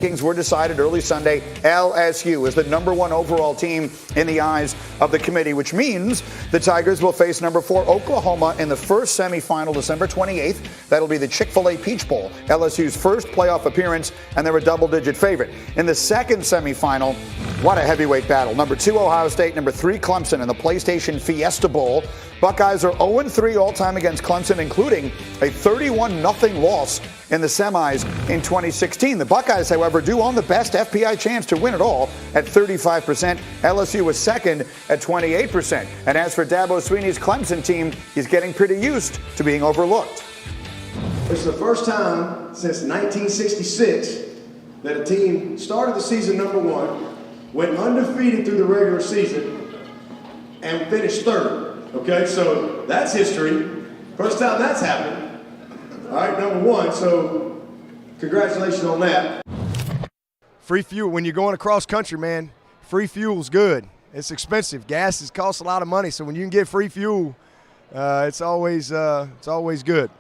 Rankings were decided early Sunday. LSU is the number 1 overall team in the eyes of the committee, which means the Tigers will face number 4 Oklahoma in the first semifinal December 28th. That'll be the Chick-fil-A Peach Bowl, LSU's first playoff appearance, and they're a double-digit favorite. In the second semifinal, what a heavyweight battle. Number 2 Ohio State, number 3 Clemson in the PlayStation Fiesta Bowl. Buckeyes are 0-3 all-time against Clemson, including a 31-0 loss in the semis in 2016. The Buckeyes, however, do own the best FPI chance to win it all at 35%. LSU was second at 28%. And as for Dabo Swinney's Clemson team, he's getting pretty used to being overlooked. It's the first time since 1966 that a team started the season number 1, went undefeated through the regular season, and finished third. Okay, so that's history. First time that's happened. All right, number 1, so congratulations on that. Free fuel, when you're going across country, man, free fuel's good. It's expensive. Gas costs a lot of money, so when you can get free fuel, it's always good.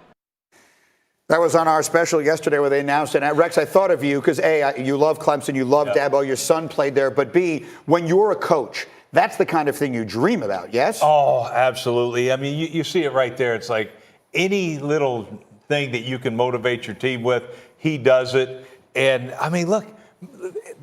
That was on our special yesterday where they announced it. Rex, I thought of you because A, you love Clemson, you love Dabo, your son played there, but B, when you're a coach, that's the kind of thing you dream about, yes? Oh, absolutely. I mean, you see it right there. It's like any little thing that you can motivate your team with, he does it. And, I mean, look,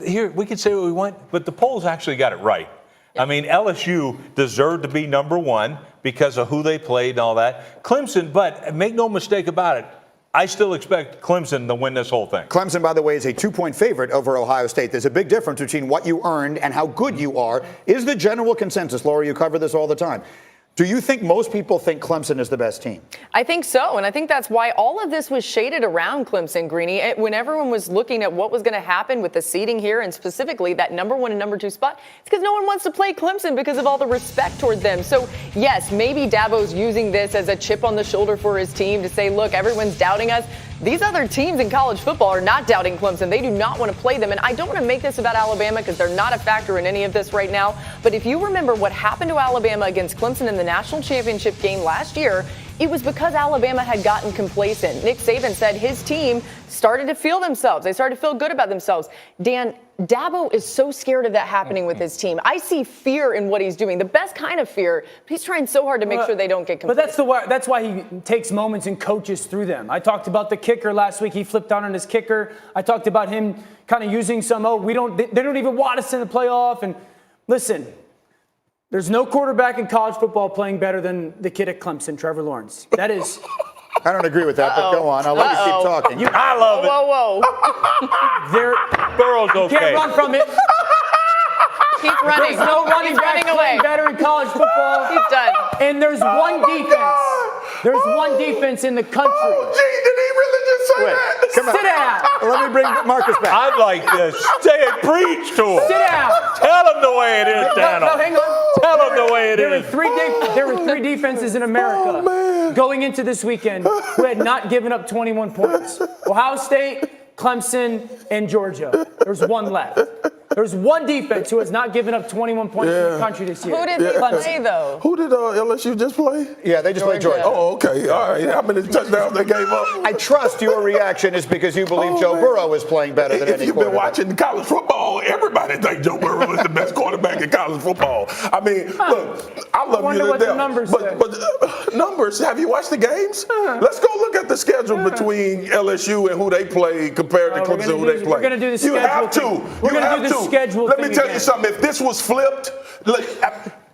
here, we can say what we want, but the polls actually got it right. I mean, LSU deserved to be number 1 because of who they played and all that. Clemson, but make no mistake about it, I still expect Clemson to win this whole thing. Clemson, by the way, is a 2-point favorite over Ohio State. There's a big difference between what you earned and how good you are. Is the general consensus, Laura, you cover this all the time. Do you think most people think Clemson is the best team? I think so, and I think that's why all of this was shaded around Clemson, Greeny. When everyone was looking at what was going to happen with the seeding here, and specifically that number 1 and number 2 spot, it's because no one wants to play Clemson because of all the respect toward them. So, yes, maybe Dabo's using this as a chip on the shoulder for his team to say, look, everyone's doubting us. These other teams in college football are not doubting Clemson. They do not want to play them. And I don't want to make this about Alabama because they're not a factor in any of this right now. But if you remember what happened to Alabama against Clemson in the national championship game last year, it was because Alabama had gotten complacent. Nick Saban said his team started to feel themselves. They started to feel good about themselves. Dan, Dabo is so scared of that happening with his team. I see fear in what he's doing, the best kind of fear. But he's trying so hard to make sure they don't get complacent. But that's why he takes moments and coaches through them. I talked about the kicker last week. He flipped out on his kicker. I talked about him kind of using some, they don't even want us in the playoff. And listen, there's no quarterback in college football playing better than the kid at Clemson, Trevor Lawrence. That is. I don't agree with that, but go on. I'll let you keep talking. I love it. Whoa. Burrow's okay. Can't run from it. Keep running. There's no running back playing better in college football. He's done. And there's one defense. There's one defense in the country. Oh, gee, did he really just say that? Come on. Sit down. Let me bring Marcus back. I'd like to say it, preach to him. Sit down. Tell him the way it is, Daniel. No, hang on. Tell him the way it is. There were 3 defenses in America going into this weekend who had not given up 21 points. Ohio State, Clemson, and Georgia. There's one left. There's one defense who has not given up 21 points in the country this year. Who did they play, though? Who did LSU just play? Yeah, they just played Georgia. Oh, okay. All right. How many touchdowns they gave up? I trust your reaction is because you believe Joe Burrow is playing better than any If you've been watching college football, everybody thinks Joe Burrow is the best quarterback in college football. I mean, look, I love you to death. But numbers, have you watched the games? Let's go look at the schedule between LSU and who they play compared to Clemson who they play. We're going to do the schedule. You have to. We're going to do the schedule. Let me tell you something. If this was flipped, look,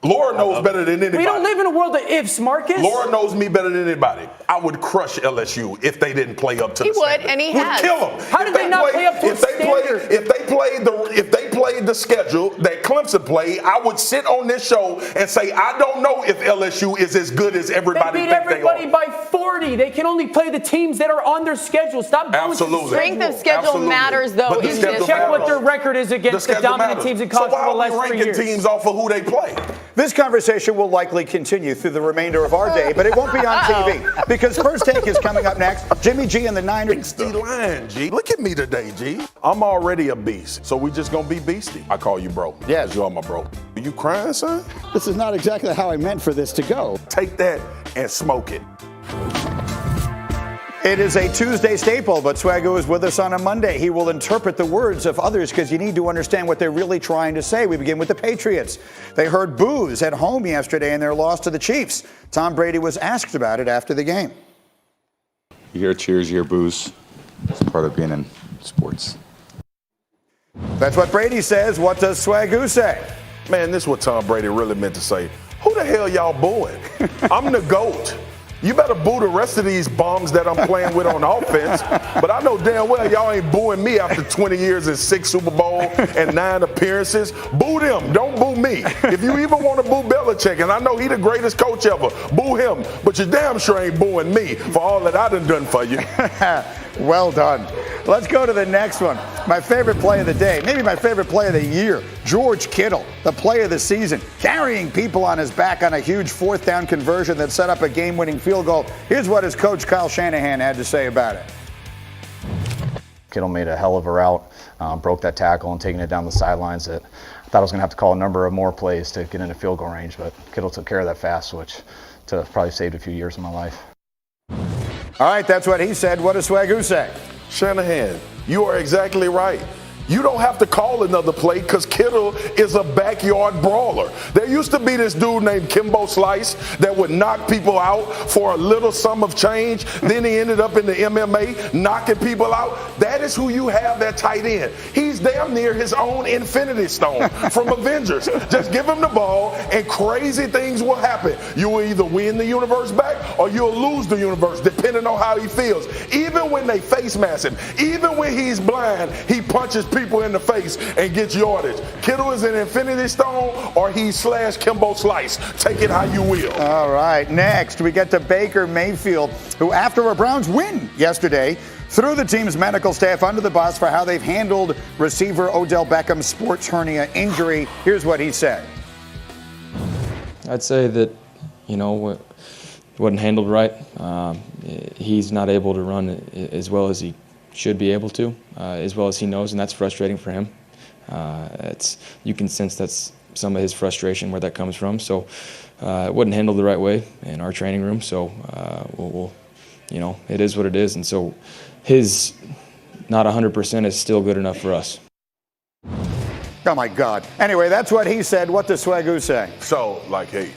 Laura knows better than anybody. We don't live in a world of ifs, Marcus. Laura knows me better than anybody. I would crush LSU if they didn't play up to the standard. He would, and he has. Would kill them. How did they not play up to the standard? If they played the schedule that Clemson played, I would sit on this show and say, I don't know if LSU is as good as everybody thinks they are. They beat everybody by 40. They can only play the teams that are on their schedule. Stop going to the schedule. Strength of schedule matters, though. Check what their record is against the dominant teams in college football the last 3 years. So why are we ranking teams off of who they play? This conversation will likely continue through the remainder of our day, but it won't be on TV because First Take is coming up next. Jimmy G and the Niners. Line, G. Look at me today, G. I'm already a beast, so we just gonna be beastie. I call you bro. Yes. You are my bro. Are you crying, son? This is not exactly how I meant for this to go. Take that and smoke it. It is a Tuesday staple, but Swagoo is with us on a Monday. He will interpret the words of others because you need to understand what they're really trying to say. We begin with the Patriots. They heard boos at home yesterday in their loss to the Chiefs. Tom Brady was asked about it after the game. You hear cheers, you hear boos. It's part of being in sports. That's what Brady says. What does Swagoo say? Man, this is what Tom Brady really meant to say. Who the hell y'all booing? I'm the GOAT. You better boo the rest of these bums that I'm playing with on offense. But I know damn well y'all ain't booing me after 20 years and 6 Super Bowl and 9 appearances. Boo them. Don't boo me. If you even want to boo Belichick, and I know he the greatest coach ever, boo him. But you damn sure ain't booing me for all that I done for you. Well done. Let's go to the next one. My favorite play of the day, maybe my favorite play of the year, George Kittle, the play of the season, carrying people on his back on a huge 4th down conversion that set up a game-winning field goal. Here's what his coach, Kyle Shanahan, had to say about it. Kittle made a hell of a route, broke that tackle and taking it down the sidelines. I thought I was going to have to call a number of more plays to get into field goal range, but Kittle took care of that fast switch to probably saved a few years of my life. All right, that's what he said. What does Swagoo say? Shanahan, you are exactly right. You don't have to call another play because Kittle is a backyard brawler. There used to be this dude named Kimbo Slice that would knock people out for a little sum of change. Then he ended up in the MMA knocking people out. That is who you have that tight end. He's damn near his own Infinity Stone from Avengers. Just give him the ball and crazy things will happen. You will either win the universe back or you'll lose the universe depending on how he feels. Even when they face mask him, even when he's blind, he punches people in the face and gets yardage. Kittle is an Infinity Stone or he's / Kimbo Slice. Take it how you will. All right, next we get to Baker Mayfield, who after a Browns win yesterday, threw the team's medical staff under the bus for how they've handled receiver Odell Beckham's sports hernia injury. Here's what he said. I'd say that, it wasn't handled right. He's not able to run as well as he should be able to, as well as he knows, and that's frustrating for him. You can sense that's some of his frustration where that comes from. So it wasn't handled the right way in our training room. So it is what it is, and so his not 100% is still good enough for us. Oh my God. Anyway, that's what he said. What does Swagoo say? So, hey,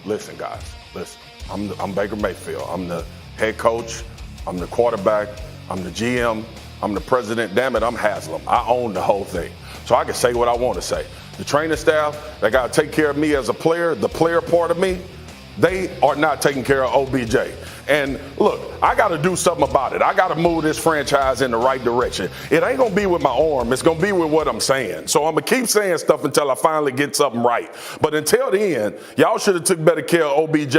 listen, guys, listen. I'm Baker Mayfield. I'm the head coach. I'm the quarterback. I'm the GM, I'm the president, damn it, I'm Haslam. I own the whole thing. So I can say what I want to say. The training staff, they got to take care of me as a player, the player part of me, they are not taking care of OBJ. And look, I got to do something about it. I got to move this franchise in the right direction. It ain't going to be with my arm. It's going to be with what I'm saying. So I'm going to keep saying stuff until I finally get something right. But until then, y'all should have took better care of OBJ.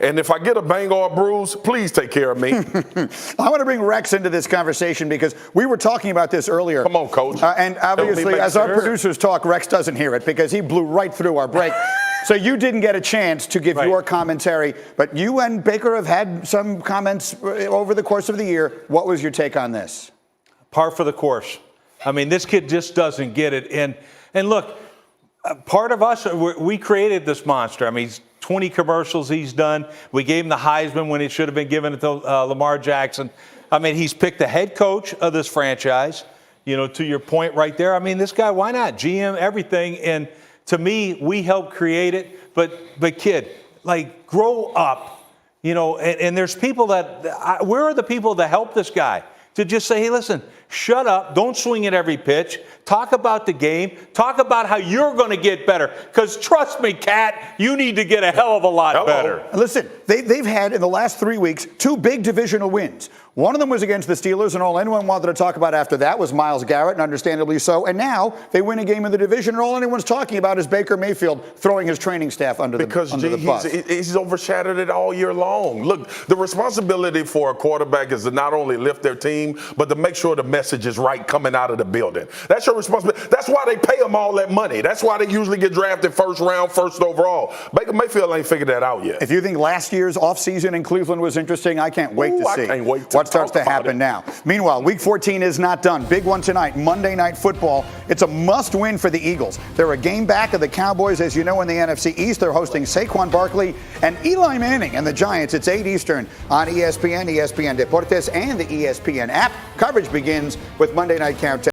And if I get a bang or a bruise, please take care of me. I want to bring Rex into this conversation because we were talking about this earlier. Come on, Coach. And obviously, as our producers talk, Rex doesn't hear it because he blew right through our break. So you didn't get a chance to give your commentary, but you and Baker have had some comments over the course of the year. What was your take on this? Par for the course. I mean, this kid just doesn't get it. And look, part of us, we created this monster. I mean, 20 commercials he's done. We gave him the Heisman when it should have been given to Lamar Jackson. I mean, he's picked the head coach of this franchise, to your point right there. I mean, this guy, why not? GM, everything. And to me, we helped create it, but kid, grow up, and there's people where are the people that help this guy to just say, hey, listen, shut up, don't swing at every pitch, talk about the game, talk about how you're going to get better, because trust me, Cat, you need to get a hell of a lot better. Listen, they've had in the last 3 weeks 2 big divisional wins. One of them was against the Steelers, and all anyone wanted to talk about after that was Myles Garrett, and understandably so. And now they win a game in the division, and all anyone's talking about is Baker Mayfield throwing his training staff under the bus. He's overshadowed it all year long. Look, the responsibility for a quarterback is to not only lift their team, but to make sure the message message is right coming out of the building. That's your responsibility. That's why they pay them all that money. That's why they usually get drafted first round, first overall. Baker Mayfield ain't figured that out yet. If you think last year's offseason in Cleveland was interesting, I can't wait to see what starts to happen now. Meanwhile, Week 14 is not done. Big one tonight, Monday Night Football. It's a must-win for the Eagles. They're a game back of the Cowboys, as you know, in the NFC East. They're hosting Saquon Barkley and Eli Manning and the Giants. It's 8 Eastern on ESPN, ESPN Deportes, and the ESPN app. Coverage begins with Monday Night Countdown.